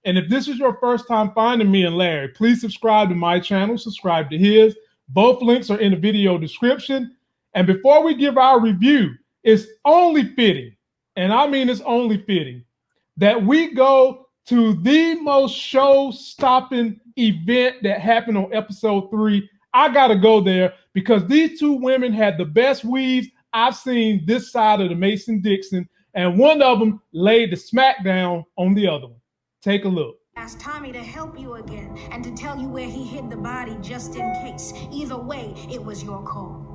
And if this is your first time finding me and Larry, please subscribe to my channel, subscribe to his. Both links are in the video description. And before we give our review, it's only fitting, and I mean it's only fitting, that we go to the most show-stopping event that happened on episode 3. I got to go there because these two women had the best weaves I've seen this side of the Mason-Dixon, and one of them laid the smackdown on the other one. Take a look. Asked Tommy to help you again and to tell you where he hid the body just in case. Either way, it was your call.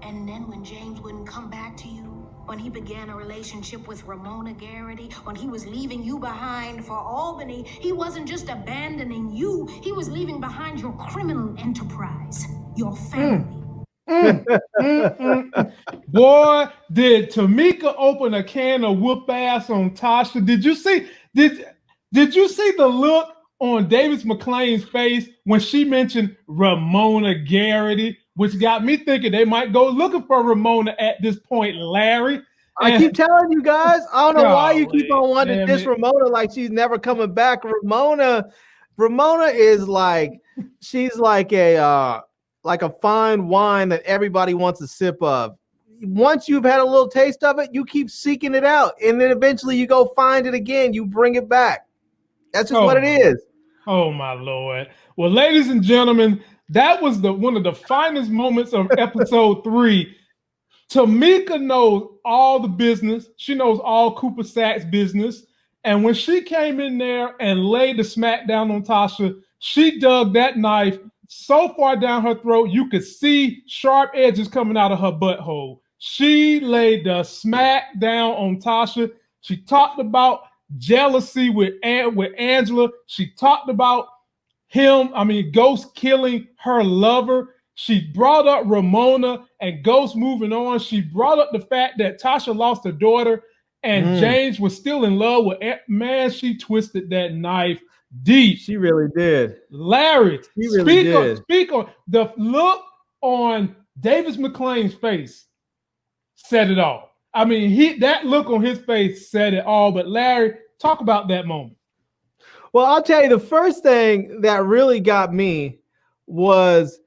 And then when James wouldn't come back to you, when he began a relationship with Ramona Garrity, when he was leaving you behind for Albany, he wasn't just abandoning you, he was leaving behind your criminal enterprise, your family. Boy, did Tameika open a can of whoop ass on Tasha. Did you see the look on Davis McClain's face when she mentioned Ramona Garrity, which got me thinking they might go looking for Ramona at this point, Larry. I keep telling you guys, I don't know why you keep on wanting to diss Ramona like she's never coming back. Ramona is like, she's like a fine wine that everybody wants a sip of. Once you've had a little taste of it, you keep seeking it out, and then eventually you go find it again. You bring it back. That's just what it is. Oh my Lord. Well, ladies and gentlemen, that was one of the finest moments of episode 3. Tameika knows all the business. She knows all Cooper Saxe business. And when she came in there and laid the smack down on Tasha, she dug that knife so far down her throat, you could see sharp edges coming out of her butthole. She laid the smack down on Tasha. She talked about jealousy with Angela. She talked about Ghost killing her lover. She brought up Ramona and Ghost moving on. She brought up the fact that Tasha lost her daughter and James was still in love with man. She twisted that knife deep. She really did. Larry, really speak on the look on Davis McClain's face said it all. I mean, that look on his face said it all. But Larry, talk about that moment. Well, I'll tell you, the first thing that really got me was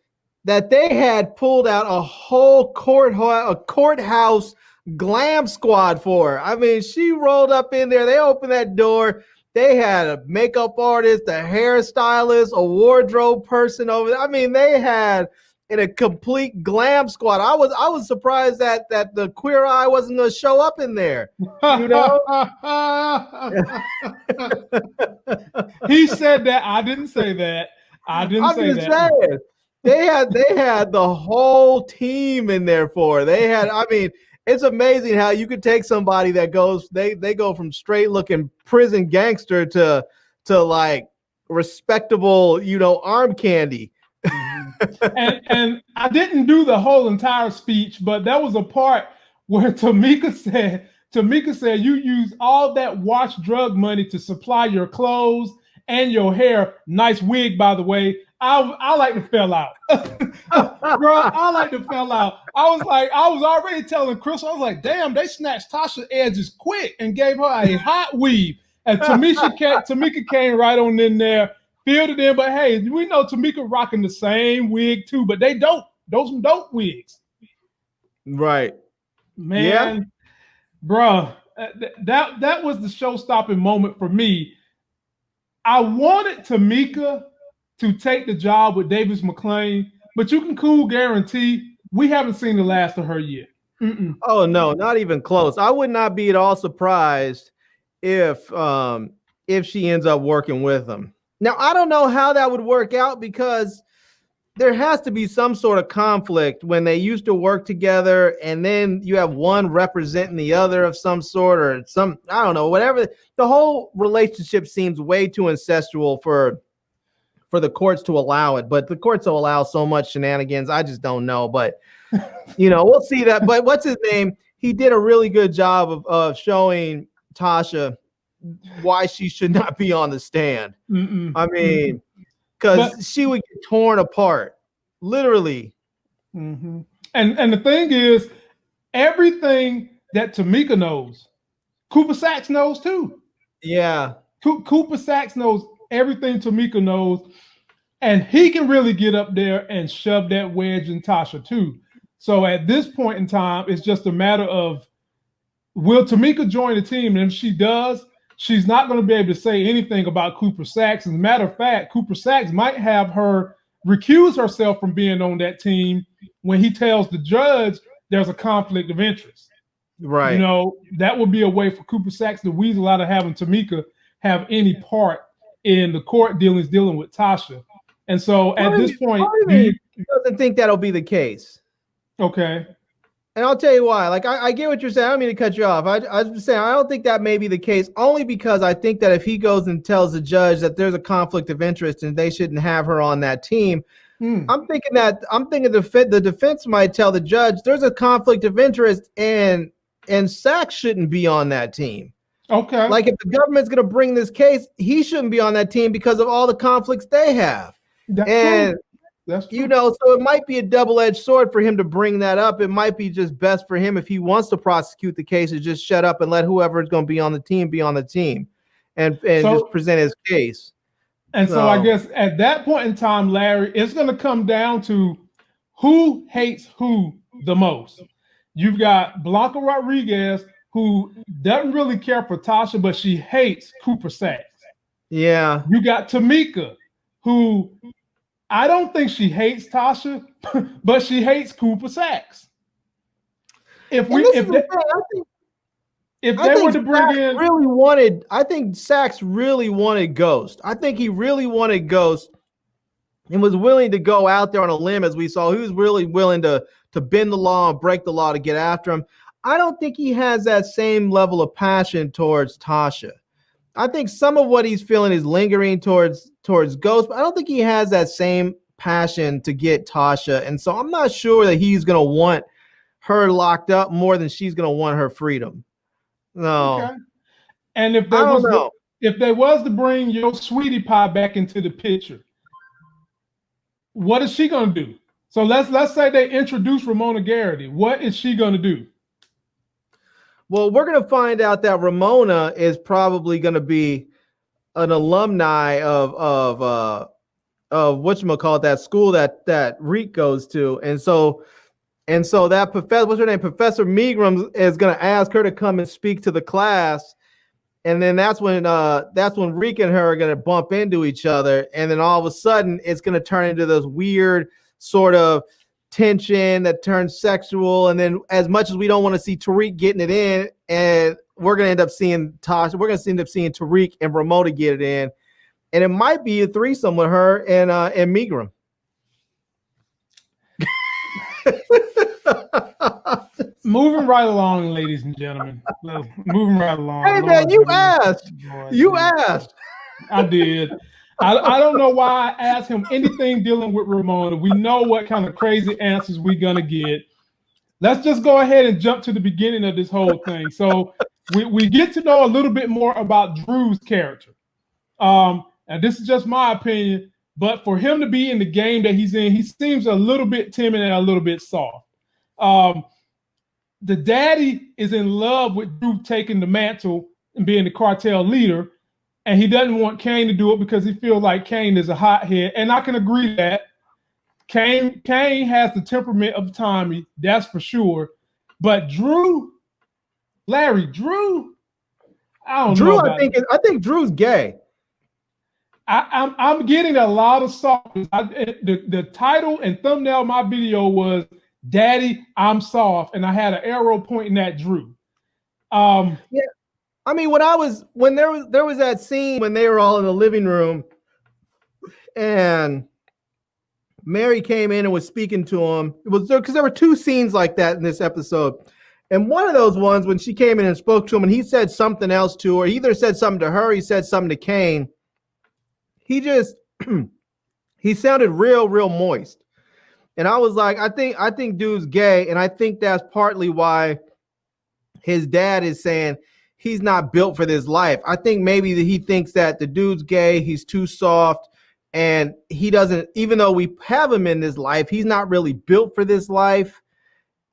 that they had pulled out a whole courthouse glam squad for her. I mean, she rolled up in there. They opened that door. They had a makeup artist, a hairstylist, a wardrobe person over there. I mean, they had a complete glam squad. I was surprised that the Queer Eye wasn't going to show up in there. You know? He said that. I didn't say that. I'm just saying. They had the whole team in there for her. It's amazing how you could take somebody that goes, they go from straight looking prison gangster to like respectable, arm candy. and I didn't do the whole entire speech, but that was a part where Tameika said you use all that watch drug money to supply your clothes and your hair. Nice wig, by the way. I like to fell out. Bro, I like to fell out. I was already telling Chris, I was like, damn, they snatched Tasha's edges quick and gave her a hot weave. And Tameika came right on in there, filled it in. But hey, we know Tameika rocking the same wig too, but they dope. Those some dope wigs. Right. Man, yeah. Bro, that was the show-stopping moment for me. I wanted Tameika to take the job with Davis McClain, but you can guarantee we haven't seen the last of her yet. Oh no, not even close. I would not be at all surprised if she ends up working with him. Now, I don't know how that would work out because there has to be some sort of conflict when they used to work together and then you have one representing the other of some sort or I don't know, whatever. The whole relationship seems way too incestual for the courts to allow it, but the courts will allow so much shenanigans. I just don't know, but we'll see that. But what's his name? He did a really good job of showing Tasha why she should not be on the stand. I mean, because she would get torn apart, literally. And the thing is, everything that Tameika knows, Cooper Saxe knows too. Yeah. Cooper Saxe knows everything Tameika knows, and he can really get up there and shove that wedge in Tasha too. So at this point in time, it's just a matter of, will Tameika join the team? And if she does, she's not going to be able to say anything about Cooper Saxe. As a matter of fact, Cooper Saxe might have her recuse herself from being on that team when he tells the judge there's a conflict of interest. Right. You know, that would be a way for Cooper Saxe to weasel out of having Tameika have any part in the court dealings dealing with Tasha. And so at this point, doesn't think that'll be the case. Okay. And I'll tell you why. Like, I get what you're saying. I don't mean to cut you off. I was just saying, I don't think that may be the case, only because I think that if he goes and tells the judge that there's a conflict of interest and they shouldn't have her on that team, I'm thinking the defense might tell the judge there's a conflict of interest and Saxe shouldn't be on that team. Okay. Like, if the government's going to bring this case, he shouldn't be on that team because of all the conflicts they have. That's true. You know, so it might be a double-edged sword for him to bring that up. It might be just best for him, if he wants to prosecute the case, to just shut up and let whoever is going to be on the team and just present his case. And so I guess at that point in time, Larry, it's going to come down to who hates who the most. You've got Blanca Rodriguez, who doesn't really care for Tasha, but she hates Cooper Saxe. Yeah. You got Tameika, who I don't think she hates Tasha, but she hates Cooper Saxe. I think Saxe really wanted Ghost. I think he really wanted Ghost and was willing to go out there on a limb, as we saw. He was really willing to bend the law and break the law to get after him. I don't think he has that same level of passion towards Tasha. I think some of what he's feeling is lingering towards Ghost, but I don't think he has that same passion to get Tasha. And so I'm not sure that he's going to want her locked up more than she's going to want her freedom. No. Okay. And if they was to bring your sweetie pie back into the picture, what is she going to do? So let's say they introduce Ramona Garrity. What is she going to do? Well, we're going to find out that Ramona is probably going to be an alumni of whatchamacallit, that school that Reek goes to. And so that professor, what's her name? Professor Megram is going to ask her to come and speak to the class. And then that's when Reek and her are going to bump into each other. And then all of a sudden it's going to turn into this weird sort of tension that turns sexual. And then, as much as we don't want to see Tariq getting it in, and we're going to end up seeing Tasha, we're going to end up seeing Tariq and Ramona get it in. And it might be a threesome with her and Megram. Moving right along, ladies and gentlemen. Moving right along. Hey, man, you asked. I did. I don't know why I asked him anything dealing with Ramona. We know what kind of crazy answers we're going to get. Let's just go ahead and jump to the beginning of this whole thing. So we get to know a little bit more about Drew's character. And this is just my opinion, but for him to be in the game that he's in, he seems a little bit timid and a little bit soft. The daddy is in love with Drew taking the mantle and being the cartel leader, and he doesn't want Kane to do it because he feels like Kane is a hothead. And I can agree with that. Kane has the temperament of Tommy, that's for sure. But Drew, I don't know. I think Drew's gay. I'm getting a lot of soft. The title and thumbnail of my video was "Daddy, I'm Soft," and I had an arrow pointing at Drew. Yeah. I mean, when there was that scene when they were all in the living room and Mary came in and was speaking to him. It was because there were two scenes like that in this episode. And one of those ones, when she came in and spoke to him and he said something else to her, he either said something to her, he said something to Kane. He just, he sounded real moist. And I was like, I think dude's gay. And I think that's partly why his dad is saying he's not built for this life. I think maybe that he thinks that the dude's gay, he's too soft, and he doesn't, even though we have him in this life, he's not really built for this life.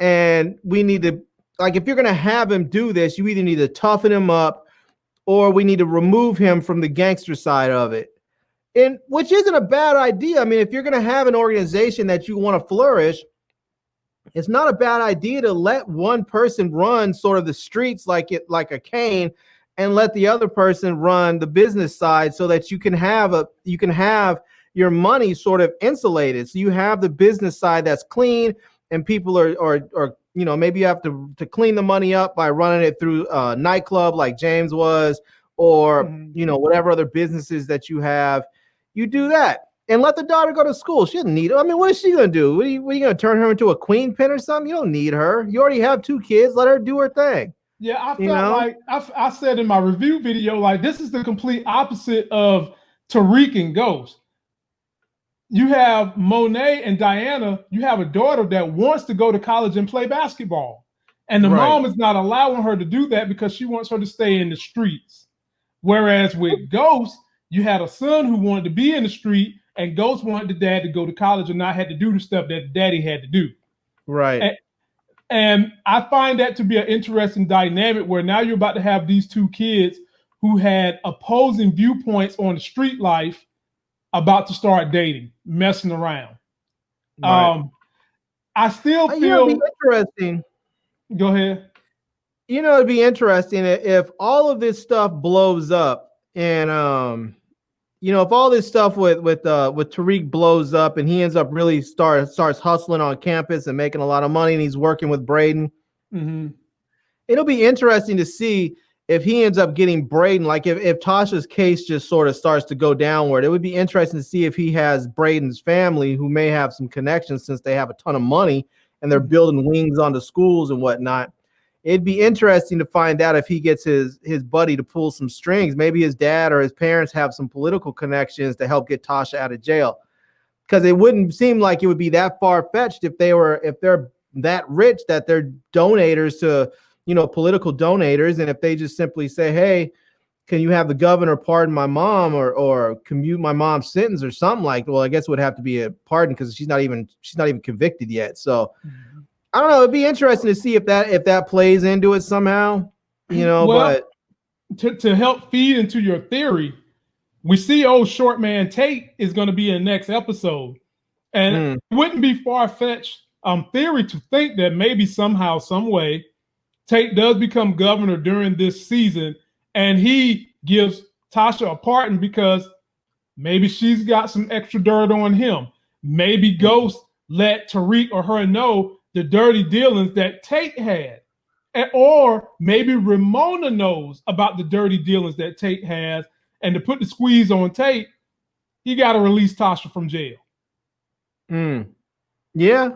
And we need to, like, if you're going to have him do this, you either need to toughen him up or we need to remove him from the gangster side of it. And which isn't a bad idea. I mean, if you're going to have an organization that you want to flourish, it's not a bad idea to let one person run sort of the streets like a cane, and let the other person run the business side, so that you can have your money sort of insulated. So you have the business side that's clean, and people are maybe you have to clean the money up by running it through a nightclub like James was, or whatever other businesses that you have. You do that. And let the daughter go to school. She doesn't need it. I mean, what is she going to do? What are you going to turn her into a queen pin or something? You don't need her. You already have 2 kids. Let her do her thing. Yeah, I felt like I said in my review video, like, this is the complete opposite of Tariq and Ghost. You have Monet and Diana. You have a daughter that wants to go to college and play basketball. And the mom is not allowing her to do that because she wants her to stay in the streets. Whereas with Ghost, you had a son who wanted to be in the street, and Ghost wanted the dad to go to college and not had to do the stuff that the daddy had to do. Right. And I find that to be an interesting dynamic, where now you're about to have these 2 kids who had opposing viewpoints on the street life about to start dating, messing around. Right. I still feel it'd be interesting. Go ahead. It'd be interesting if all of this stuff blows up, and if all this stuff with Tariq blows up, and he ends up really starts hustling on campus and making a lot of money, and he's working with Braden. Mm-hmm. It'll be interesting to see if he ends up getting Braden. Like if Tasha's case just sort of starts to go downward, it would be interesting to see if he has Braden's family, who may have some connections since they have a ton of money and they're building wings onto schools and whatnot. It'd be interesting to find out if he gets his buddy to pull some strings. Maybe his dad or his parents have some political connections to help get Tasha out of jail. Because it wouldn't seem like it would be that far-fetched if they're that rich that they're donators to, political donators. And if they just simply say, hey, can you have the governor pardon my mom or commute my mom's sentence or something like that? Well, I guess it would have to be a pardon because she's not even convicted yet. So I don't know. It'd be interesting to see if that plays into it somehow, but to help feed into your theory, we see old short man Tate is going to be in the next episode. And it wouldn't be far-fetched theory to think that maybe somehow, some way, Tate does become governor during this season, and he gives Tasha a pardon because maybe she's got some extra dirt on him. Maybe Ghost let Tariq or her know the dirty dealings that Tate had. Or maybe Ramona knows about the dirty dealings that Tate has, and to put the squeeze on Tate, he got to release Tasha from jail. Yeah.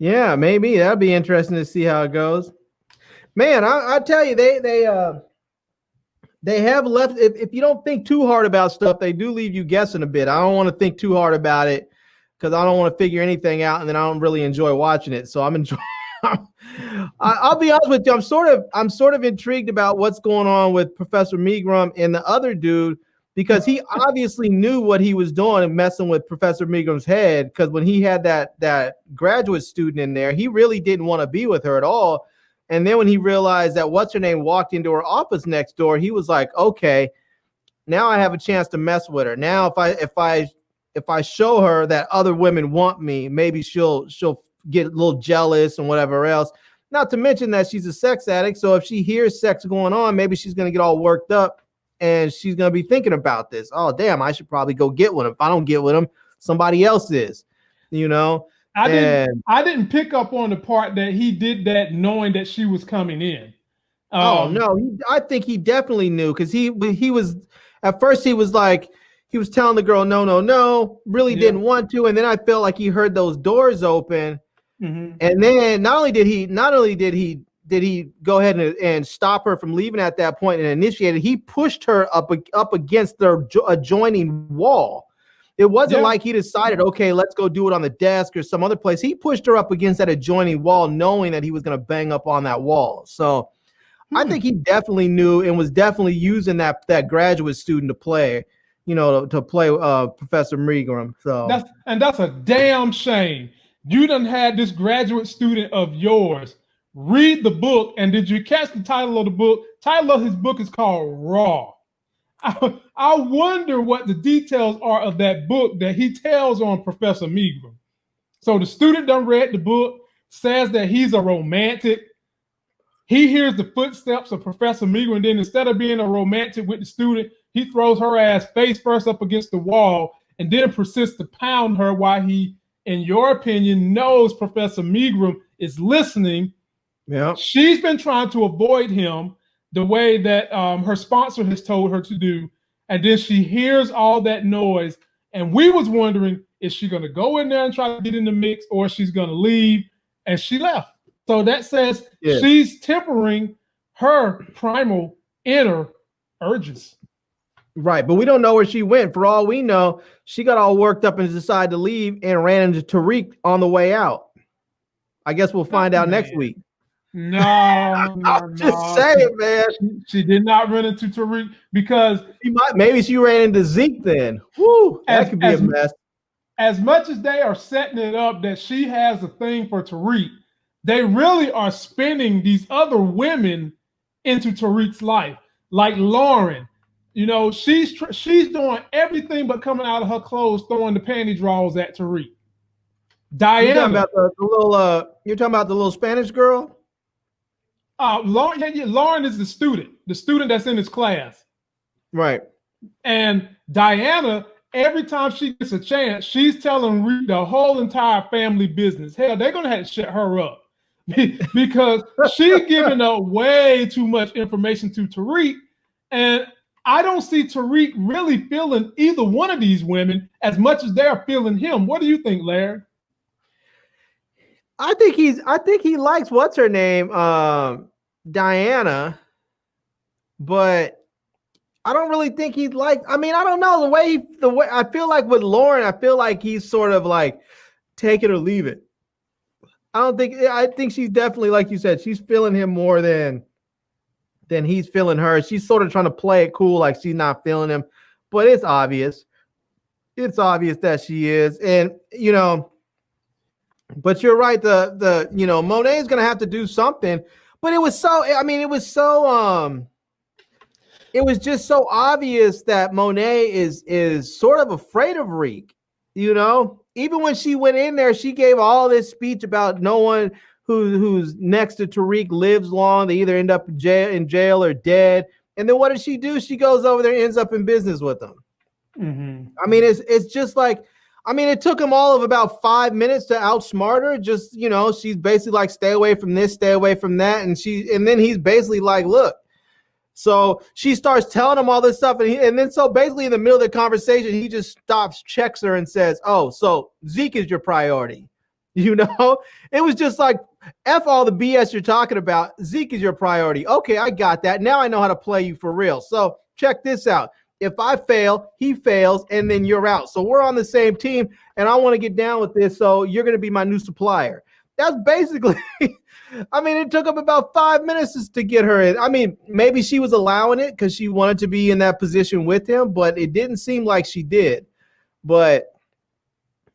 Yeah, maybe. That'd be interesting to see how it goes. Man, I tell you, they have left. If you don't think too hard about stuff, they do leave you guessing a bit. I don't want to think too hard about it because I don't want to figure anything out, and then I don't really enjoy watching it. So I'm enjoying. I'll be honest with you. I'm sort of intrigued about what's going on with Professor Megram and the other dude, because he obviously knew what he was doing and messing with Professor Megram's head. Because when he had that graduate student in there, he really didn't want to be with her at all. And then when he realized that what's her name walked into her office next door, he was like, okay, now I have a chance to mess with her. Now if I show her that other women want me, maybe she'll get a little jealous and whatever else. Not to mention that she's a sex addict. So if she hears sex going on, maybe she's going to get all worked up and she's going to be thinking about this. Oh, damn, I should probably go get with him. If I don't get with him, somebody else is, I didn't pick up on the part that he did that knowing that she was coming in. No, I think he definitely knew, because he was at first he was telling the girl no, really didn't want to, and then I felt like he heard those doors open, and then not only did he go ahead and stop her from leaving at that point and initiate it, he pushed her up against the adjoining wall. It wasn't like he decided, okay, let's go do it on the desk or some other place. He pushed her up against that adjoining wall, knowing that he was going to bang up on that wall. So I think he definitely knew and was definitely using that graduate student to play Professor Megram. So that's a damn shame. You done had this graduate student of yours read the book, and did you catch the title of the book? title of his book is called Raw. I wonder what the details are of that book that he tells on Professor Megram. So the student done read the book, says that he's a romantic. He hears the footsteps of Professor Megram, and then instead of being a romantic with the student, he throws her ass face first up against the wall and then proceeds to pound her while he, in your opinion, knows Professor Megram is listening. Yeah. She's been trying to avoid him the way that her sponsor has told her to do. And then she hears all that noise. And we was wondering, is she going to go in there and try to get in the mix, or she's going to leave? And she left. So that says she's tempering her primal inner urges. Right, but we don't know where she went. For all we know, she got all worked up and decided to leave and ran into Tariq on the way out. I guess we'll find out next week. No, I'm just saying, man. She did not run into Tariq because maybe she ran into Zeke then. Woo, that could be a mess. As much as they are setting it up that she has a thing for Tariq, they really are spinning these other women into Tariq's life, like Lauren. You know, she's doing everything but coming out of her clothes, throwing the panty drawers at Tariq. Diana, you're talking about the little Spanish girl. Lauren is the student that's in his class, right? And Diana, every time she gets a chance, she's telling Reed the whole entire family business. Hell, they're gonna have to shut her up because she's giving up way too much information to Tariq, and I don't see Tariq really feeling either one of these women as much as they're feeling him. What do you think, Larry? I think he likes what's her name, Diana, but I don't really think he'd like. I mean, I don't know the way I feel like with Lauren. I feel like he's sort of like take it or leave it. I think she's definitely, like you said, she's feeling him more than he's feeling her. She's sort of trying to play it cool, like she's not feeling him, but it's obvious. It's obvious that she is, and you know. But you're right. Monet is going to have to do something. But it was just so obvious that Monet is sort of afraid of Reek. You know, even when she went in there, she gave all this speech about no one who's next to Tariq lives long. They either end up in jail or dead. And then what does she do? She goes over there and ends up in business with them. Mm-hmm. I mean, it's just like. I mean, it took him all of about 5 minutes to outsmart her. Just, you know, she's basically like, stay away from this, stay away from that. And then he's basically like, look. So she starts telling him all this stuff. And then so basically in the middle of the conversation, he just stops, checks her and says, oh, so Zeke is your priority. You know, it was just like, F all the BS you're talking about. Zeke is your priority. Okay, I got that. Now I know how to play you for real. So check this out. If I fail, he fails, and then you're out. So we're on the same team, and I want to get down with this, so you're going to be my new supplier. That's basically, I mean, it took him about 5 minutes to get her in. I mean, maybe she was allowing it because she wanted to be in that position with him, but it didn't seem like she did. But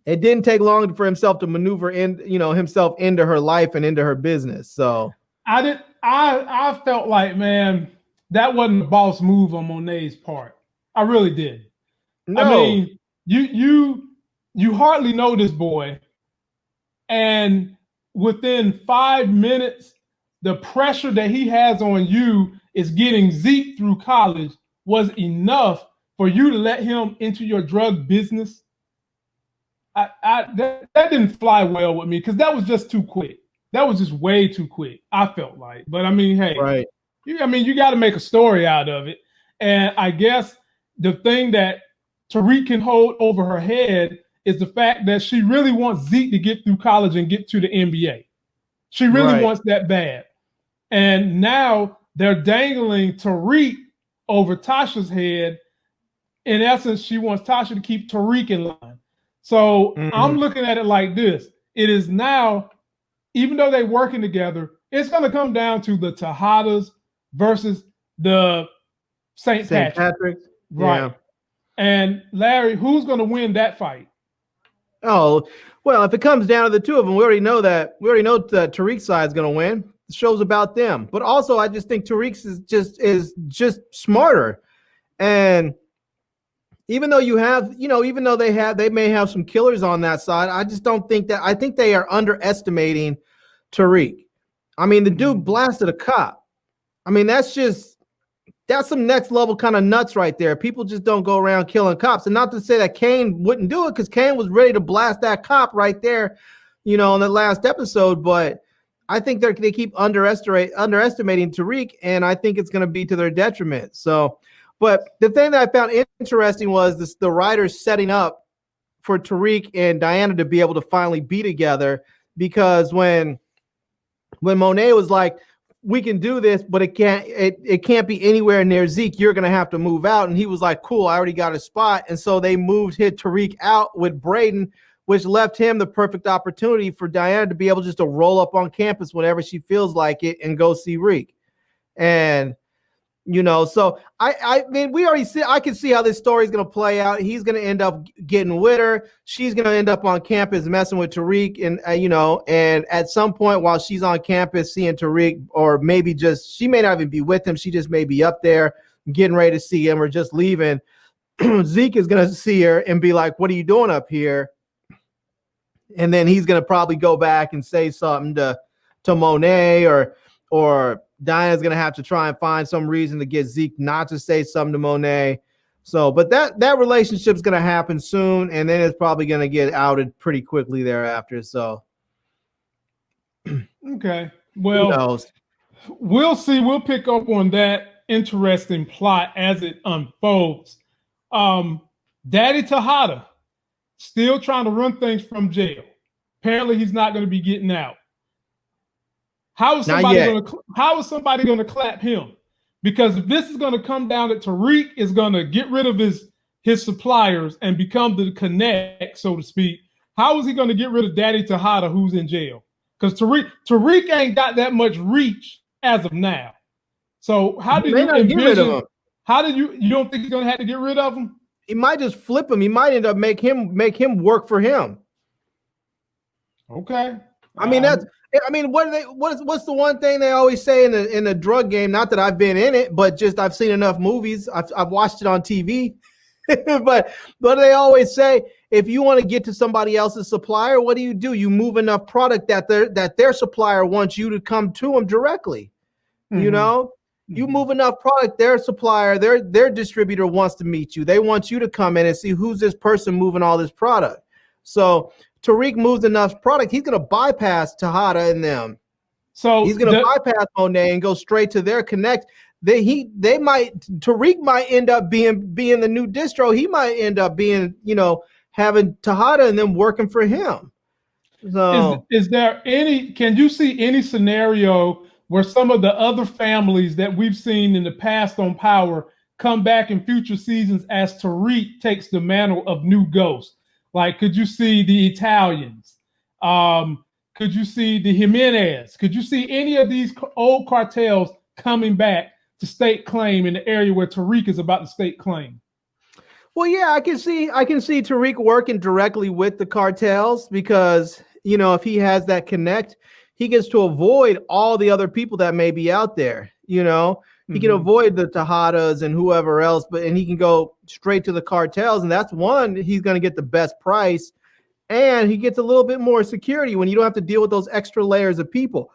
it didn't take long for himself to maneuver himself into her life and into her business. So I felt like, man, that wasn't a boss move on Monet's part. I really did. No. I mean, you hardly know this boy, and within 5 minutes, the pressure that he has on you is getting Zeke through college was enough for you to let him into your drug business. That didn't fly well with me because that was just too quick. That was just way too quick, I felt like. But I mean, hey, right. You got to make a story out of it. And I guess the thing that Tariq can hold over her head is the fact that she really wants Zeke to get through college and get to the NBA. She really wants that bad. And now they're dangling Tariq over Tasha's head. In essence, she wants Tasha to keep Tariq in line. So I'm looking at it like this. It is now, even though they're working together, it's going to come down to the Tejadas versus the St. Patrick's. Right. Yeah. And Larry, who's going to win that fight? Oh, well, if it comes down to the two of them, we already know that Tariq's side is going to win. show's about them. But also, I just think Tariq is just smarter. And even though even though they may have some killers on that side, I just don't think that. I think they are underestimating Tariq. I mean, the dude blasted a cop. I mean, that's some next level kind of nuts right there. People just don't go around killing cops. And not to say that Kane wouldn't do it, because Kane was ready to blast that cop right there, in the last episode. But I think they keep underestimating Tariq, and I think it's going to be to their detriment. So, but the thing that I found interesting was the writers setting up for Tariq and Diana to be able to finally be together, because when Monet was like, we can do this, but it can't be anywhere near Zeke. You're going to have to move out. And he was like, cool, I already got a spot. And so they hit Tariq out with Braden, which left him the perfect opportunity for Diana to be able just to roll up on campus whenever she feels like it and go see Reek. And, so I mean, we already see, I can see how this story is going to play out. He's going to end up getting with her. She's going to end up on campus messing with Tariq. And, and at some point while she's on campus seeing Tariq, or maybe she may not even be with him. She just may be up there getting ready to see him or just leaving. Zeke is going to see her and be like, what are you doing up here? And then he's going to probably go back and say something to Monet, or Diana's going to have to try and find some reason to get Zeke not to say something to Monet. So, but that relationship's going to happen soon, and then it's probably going to get outed pretty quickly thereafter. So, okay. Well, we'll see. We'll pick up on that interesting plot as it unfolds. Daddy Tejada still trying to run things from jail. Apparently, he's not going to be getting out. How is somebody going to clap him? Because if this is going to come down that Tariq is going to get rid of his suppliers and become the connect, so to speak, how is he going to get rid of Daddy Tejada, who's in jail? Because Tariq ain't got that much reach as of now. So how do you envision? You don't think he's going to have to get rid of him? He might just flip him. He might end up make him work for him. Okay. What's the one thing they always say in the drug game? Not that I've been in it, but just I've seen enough movies. I've watched it on TV. but they always say, if you want to get to somebody else's supplier, what do? You move enough product that their supplier wants you to come to them directly. Mm-hmm. You move enough product, their supplier, their distributor wants to meet you. They want you to come in and see who's this person moving all this product. So Tariq moves enough product, he's going to bypass Tejada and them. So he's going to bypass Monet and go straight to their connect. Tariq might end up being the new distro. He might end up being, having Tejada and them working for him. So can you see any scenario where some of the other families that we've seen in the past on Power come back in future seasons as Tariq takes the mantle of new Ghost? Like, could you see the Italians? Could you see the Jimenez? Could you see any of these old cartels coming back to stake claim in the area where Tariq is about to stake claim? Well, yeah, I can see Tariq working directly with the cartels because, if he has that connect, he gets to avoid all the other people that may be out there. He can avoid the Tejadas and whoever else, and he can go straight to the cartels. And that's one, he's going to get the best price, and he gets a little bit more security when you don't have to deal with those extra layers of people.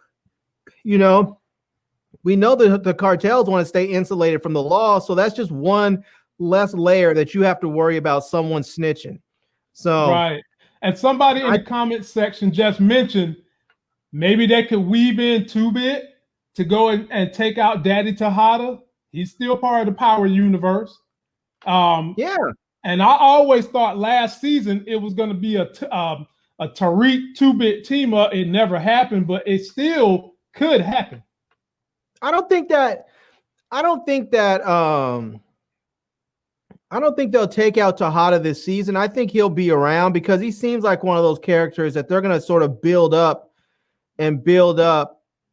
We know that the cartels want to stay insulated from the law. So that's just one less layer that you have to worry about someone snitching. So, right. And somebody in the comment section just mentioned maybe they could weave in 2-Bit to go and take out Daddy Tejada. He's still part of the Power universe. Yeah. And I always thought last season it was going to be a Tariq 2-Bit team up. It never happened, but it still could happen. I don't think they'll take out Tejada this season. I think he'll be around because he seems like one of those characters that they're going to sort of build up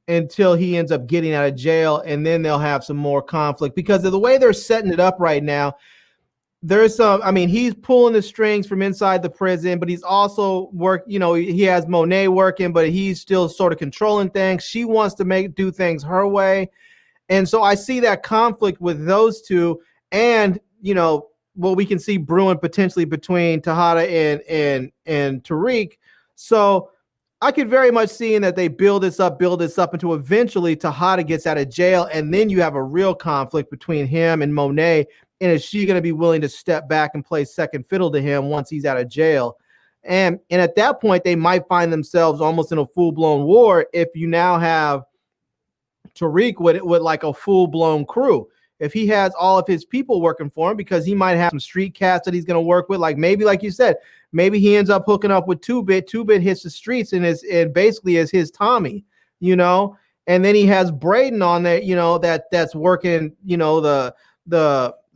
until he ends up getting out of jail, and then they'll have some more conflict because of the way they're setting it up right now. there's some, I mean, he's pulling the strings from inside the prison, but he's also he has Monet working, but he's still sort of controlling things. She wants to do things her way. And so I see that conflict with those two, and what we can see brewing potentially between Tejada and Tariq. So I could very much see that they build this up until eventually Tejada gets out of jail, and then you have a real conflict between him and Monet. And is she going to be willing to step back and play second fiddle to him once he's out of jail? And at that point, they might find themselves almost in a full-blown war if you now have Tariq with like a full-blown crew. If he has all of his people working for him, because he might have some street cats that he's going to work with, like maybe, like you said, maybe he ends up hooking up with Two-Bit. Two-Bit hits the streets and basically is his Tommy, and then he has Braden on there, that's working,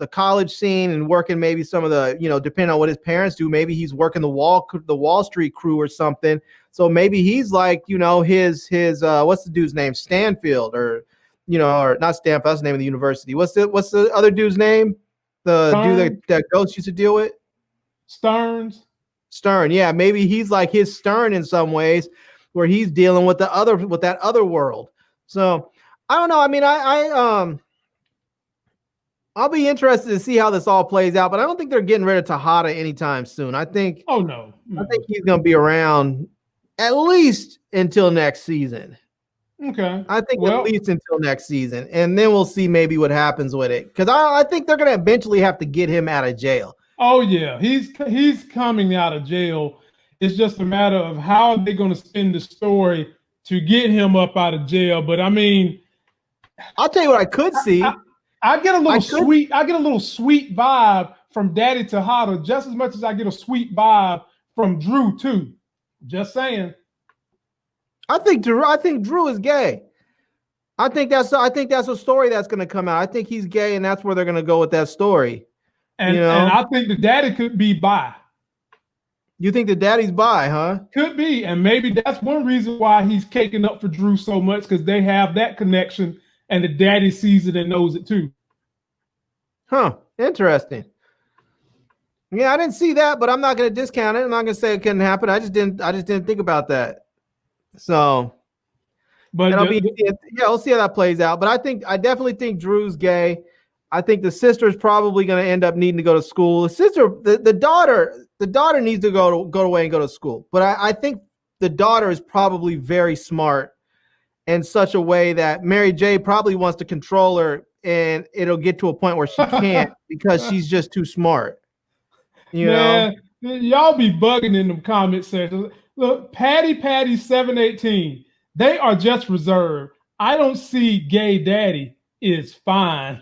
the college scene and working maybe some of the, depending on what his parents do, maybe he's working the Wall Street crew or something. So maybe he's like, his what's the dude's name? Stanfield or not Stanfield, that's the name of the university. What's the other dude's name? The dude that Ghost used to deal with? Stern. Yeah. Maybe he's like his Stern in some ways, where he's dealing with that other world. So I don't know. I mean, I'll be interested to see how this all plays out, but I don't think they're getting rid of Tejada anytime soon. I think. Oh no. I think he's going to be around at least until next season. Okay. I think at least until next season, and then we'll see maybe what happens with it. Because I think they're going to eventually have to get him out of jail. Oh yeah, he's coming out of jail. It's just a matter of how they're going to spin the story to get him up out of jail. But I mean, I'll tell you what I could see. I get a little sweet. I get a little sweet vibe from Daddy Tejada just as much as I get a sweet vibe from Drew too. Just saying. I think Drew is gay. I think that's a story that's going to come out. I think he's gay, and that's where they're going to go with that story. And I think the daddy could be bi. You think the daddy's bi, huh? Could be, and maybe that's one reason why he's caking up for Drew so much, because they have that connection. And the daddy sees it and knows it too. Huh. Interesting. Yeah, I didn't see that, but I'm not going to discount it. I'm not going to say it couldn't happen. I just didn't think about that. So, but we'll see how that plays out. But I definitely think Drew's gay. I think the sister's probably going to end up needing to go to school. The daughter needs to go away and go to school. But I think the daughter is probably very smart, in such a way that Mary J probably wants to control her, and it'll get to a point where she can't because she's just too smart. Y'all be bugging in the comment section. Look, Patty 718, they are just reserved. I don't see gay daddy is fine.